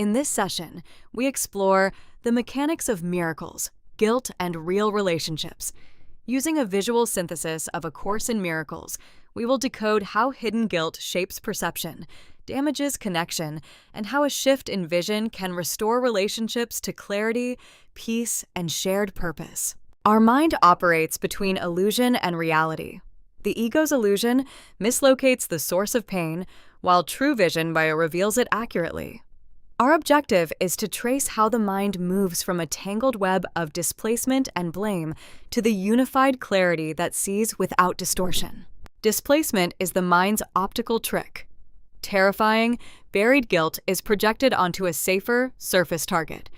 In this session, we explore the mechanics of miracles, guilt, and real relationships. Using a visual synthesis of A Course in Miracles, we will decode how hidden guilt shapes perception, damages connection, and how a shift in vision can restore relationships to clarity, peace, and shared purpose. Our mind operates between illusion and reality. The ego's illusion mislocates the source of pain, while true vision reveals it accurately. Our objective is to trace how the mind moves from a tangled web of displacement and blame to the unified clarity that sees without distortion. Displacement is the mind's optical trick. Terrifying, buried guilt is projected onto a safer, surface target.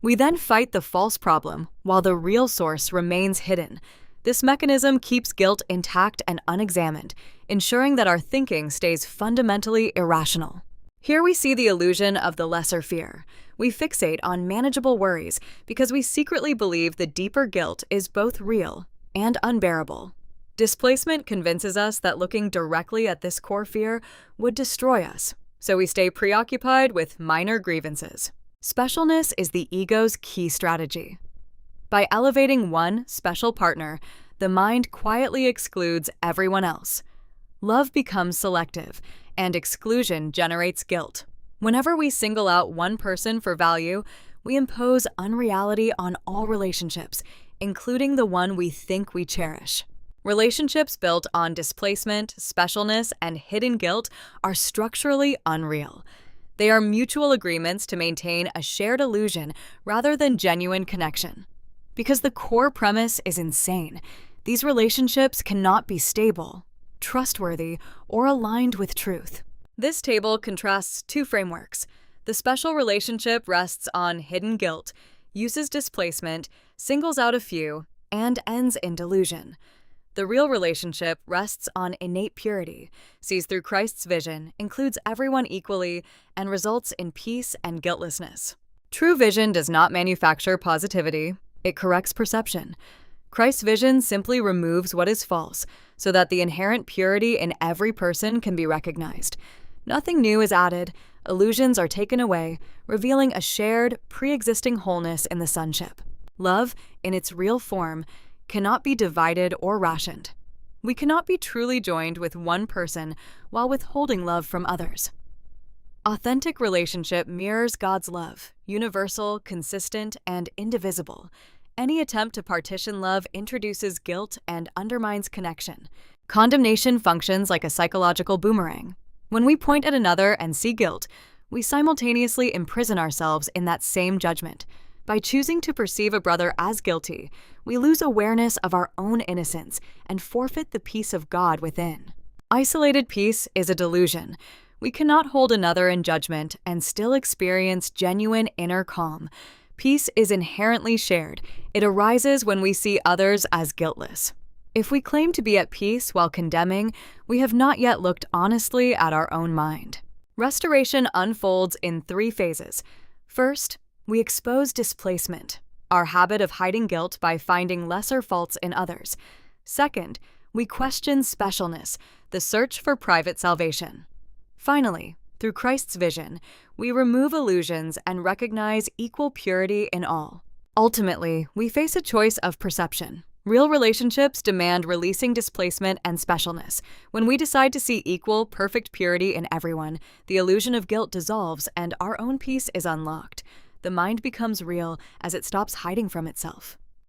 We then fight the false problem while the real source remains hidden. This mechanism keeps guilt intact and unexamined, ensuring that our thinking stays fundamentally irrational. Here we see the illusion of the lesser fear. We fixate on manageable worries because we secretly believe the deeper guilt is both real and unbearable. Displacement convinces us that looking directly at this core fear would destroy us, so we stay preoccupied with minor grievances. Specialness is the ego's key strategy. By elevating one special partner, the mind quietly excludes everyone else. Love becomes selective, and exclusion generates guilt. Whenever we single out one person for value, we impose unreality on all relationships, including the one we think we cherish. Relationships built on displacement, specialness, and hidden guilt are structurally unreal. They are mutual agreements to maintain a shared illusion rather than genuine connection. Because the core premise is insane, these relationships cannot be stable, trustworthy, or aligned with truth. This table contrasts two frameworks. The special relationship rests on hidden guilt, uses displacement, singles out a few, and ends in delusion. The real relationship rests on innate purity, sees through Christ's vision, includes everyone equally, and results in peace and guiltlessness. True vision does not manufacture positivity. It corrects perception. Christ's vision simply removes what is false so that the inherent purity in every person can be recognized. Nothing new is added, illusions are taken away, revealing a shared, pre-existing wholeness in the sonship. Love, in its real form, cannot be divided or rationed. We cannot be truly joined with one person while withholding love from others. Authentic relationship mirrors God's love, universal, consistent, and indivisible. Any attempt to partition love introduces guilt and undermines connection. Condemnation functions like a psychological boomerang. When we point at another and see guilt, we simultaneously imprison ourselves in that same judgment. By choosing to perceive a brother as guilty, we lose awareness of our own innocence and forfeit the peace of God within. Isolated peace is a delusion. We cannot hold another in judgment and still experience genuine inner calm. Peace is inherently shared. It arises when we see others as guiltless. If we claim to be at peace while condemning, we have not yet looked honestly at our own mind. Restoration unfolds in three phases. First, we expose displacement, our habit of hiding guilt by finding lesser faults in others. Second, we question specialness, the search for private salvation. Finally, through Christ's vision, we remove illusions and recognize equal purity in all. Ultimately, we face a choice of perception. Real relationships demand releasing displacement and specialness. When we decide to see equal, perfect purity in everyone, the illusion of guilt dissolves and our own peace is unlocked. The mind becomes real as it stops hiding from itself.